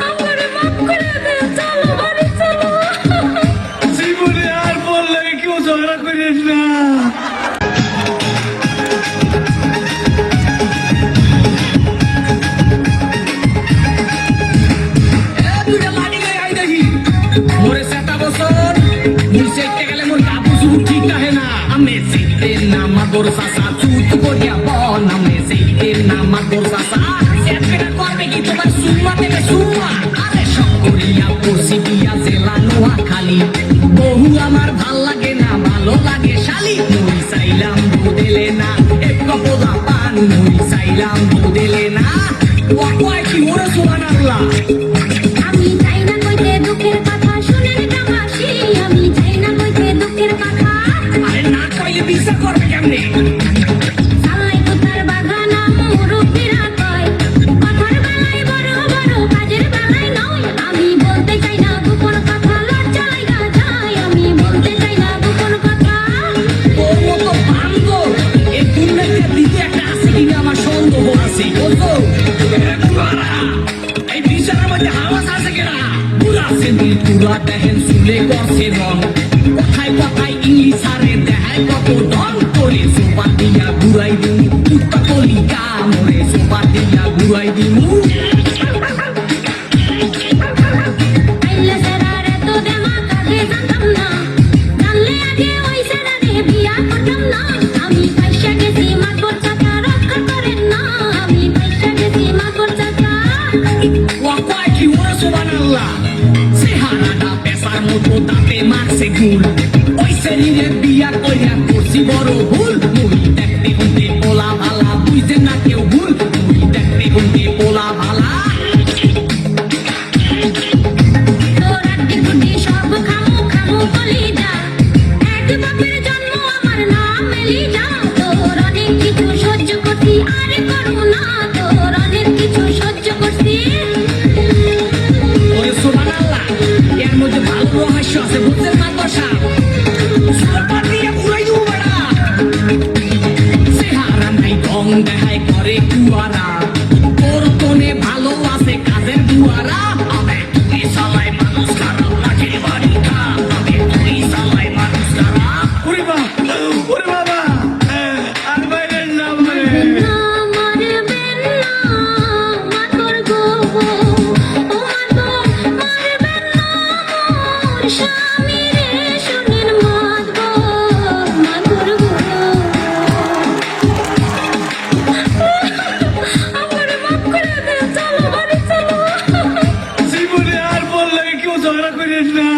আমারে মাফ করে দে, চলো বাড়ি চলো। জীবনে আর বললে কেউ ঝগড়া করিস না। দুইটা লাঠি লই আই দেখি মোরে সেটা বছর মুই সেটে গেলে মোর কাপু শুরু ঠিক আহে না। আমি সেটে না মাদর সাসা চুত করিয়া বন, আমি সেটে না মাদর সাসা সেটটা করবে কি তোমার সুমা থেকে সুমা। আরে সব করিয়া পড়ছি দিয়া জেলা নোয়া খালি, বহু আমার ভাল লাগে না ভালো লাগে শালি। মুই চাইলাম বদলে না এক কপদা পান, মুই চাইলাম বদলে না। ওয়া কয় কি ওরে সুবহানাল্লাহ। আমি চাই না কইতে দুঃখের কথা, শুনেন কামাসি, আমি চাই না কইতে দুঃখের কথা। আরে না কইলে বিশ্বাস করবে কেমনে? সালাই কোথার বাগানা মুরব্বিরা কয়, কথার বেলায় বড় বড় কাজের বেলায় নয়। আমি বলতে চাই না গোপন কথা, লজ্জা লাগা যায়। আমি বলতে চাই না গোপন কথা। তোর মতো ভাঙ্গো এই দুনিয়াতে দ্বিতীয় একটা আছে কিনা আমার সন্দেহ আছে। বুঝছো এই বিচারের মধ্যে হাওয়াস আছে কিনা? পুরা সেদিন পুরা দেখেন চুলে করছে রং, কথায় কথায় ইংলিশ আরে দেখায় কত দম করে। সোপা দিয়া ঘুরাই দিন উত্তা কলি কামড়ে, সোপা দিয়া ঘুরাই দিন। আইলে সেরার এত দেমাক আগে জানতাম না, জানলে আগে ওই সেরারে বিয়া করতাম না। আমি পয়সা গেছি মাতবর চাচা, রক্ষা করেন না। আমি পয়সা গেছি মাতবর চাচা। ওয়া কয় কি ওরে সুবহানাল্লাহ। চেহারাটা পেশার মতো দাঁতে মারছে গুল, ওই শরীরে বিয়া কইরা করছি বড় ভুল। মুই দেখতে গুনতে পোলা ভালা, বুঝতে না কেউ ভুল। মুই দেখতে গুনতে পোলা ভালা। তোর আড্ডি গুড্ডি সব খামু খামু বলি যা, এক বাপের জন্ম আমার নাম এলিজা। তোর অনেক কিছু সহ্য করছি, আরে করু না, তোর অনেক কিছু সহ্য করছি। ওরে সুবহানাল্লাহ, এর মধ্যে ভালো রহস্য আছে বুঝছেন মাতবার সাহেব। সোপা দিয়ে ঘুরাই দেবো বেড়া। চেহারা নাই ঢং দেখায় করে কুয়ারা, তোর কোনে ভালো আছে কাজের দুয়ারা। আবে তুই সালাই মানুষ খারাপ লাগে বাড়ি খা, আবে তুই সালাই মানুষ খারাপ। ওরে বাবা, ওরে বাবা, আর বাইরে না মানে। না মারবেন না মাতর গো, ও মাতর মারবেন না মোর স্বামী রে, শুনেন মাতর মাতর গো। আমারে মাফ করে দে, চলো বাড়ি চলো। জীবনে আর বললে কেউ ঝগড়া করিস না।